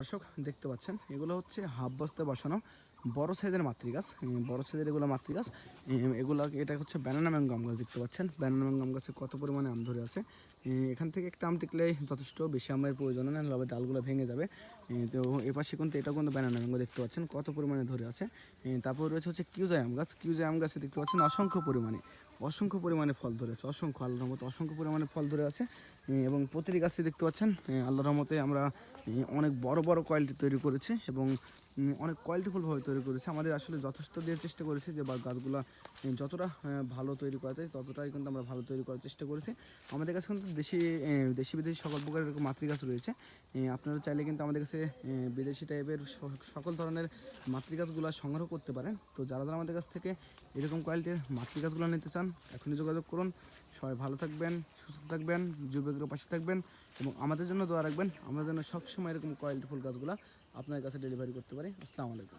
দর্শক দেখতে পাচ্ছেন এগুলো হচ্ছে হাফ বস্তায় বসানো বড় সাইজের মাতৃ গাছ। বড় সাইজের এগুলো মাতৃ গাছ। এগুলো এটা হচ্ছে ব্যানানা ম্যাঙ্গো আম গাছ। দেখতে পাচ্ছেন ব্যানানা ম্যাঙ্গো আম গাছে কত পরিমাণে আম ধরে আছে। এখান থেকে একটা আম টিকলেই যথেষ্ট, বেশি আমের প্রয়োজন নেই, তবে ডালগুলো ভেঙে যাবে। তো এপাশে কিন্তু এটা কিন্তু ব্যানানা ম্যাঙ্গো দেখতে পাচ্ছেন কত পরিমাণে ধরে আছে। তারপর রয়েছে হচ্ছে কিউজাই আম গাছ। কিউজাই আম গাছে দেখতে পাচ্ছেন অসংখ্য পরিমাণে ফল ধরে আছে, অসংখ্য, আল্লাহর রহমতে অসংখ্য পরিমাণে ফল ধরে আছে। এবং প্রতিটি গাছে দেখতে পাচ্ছেন আল্লাহর রহমতে আমরা অনেক বড় বড় কোয়ালিটি তৈরি করেছি এবং অনেক কোয়ালিটিফুলভাবে তৈরি করেছি। আমাদের আসলে যথেষ্ট দেওয়ার চেষ্টা করেছি যে গাছগুলো যতটা ভালো তৈরি করা যায় ততটাই কিন্তু আমরা ভালো তৈরি করার চেষ্টা করেছি। আমাদের কাছে কিন্তু দেশি বিদেশি সকল প্রকারের এরকম মাতৃ গাছ রয়েছে। আপনারা চাইলে কিন্তু আমাদের কাছে বিদেশি টাইপের সকল ধরনের মাতৃ গাছগুলো সংগ্রহ করতে পারেন। তো যারা যারা আমাদের কাছ থেকে এরকম কোয়ালিটির মাতৃ গাছগুলো নিতে চান এখনই যোগাযোগ করুন। সবাই ভালো থাকবেন, সুস্থ থাকবেন, যুবকের পাশে থাকবেন এবং আমাদের জন্য দোয়া রাখবেন। আমরা যেন সবসময় এরকম কোয়ালিটিফুল গাছগুলো আপনার কাছে ডেলিভারি করতে পারি। আসসালামু আলাইকুম।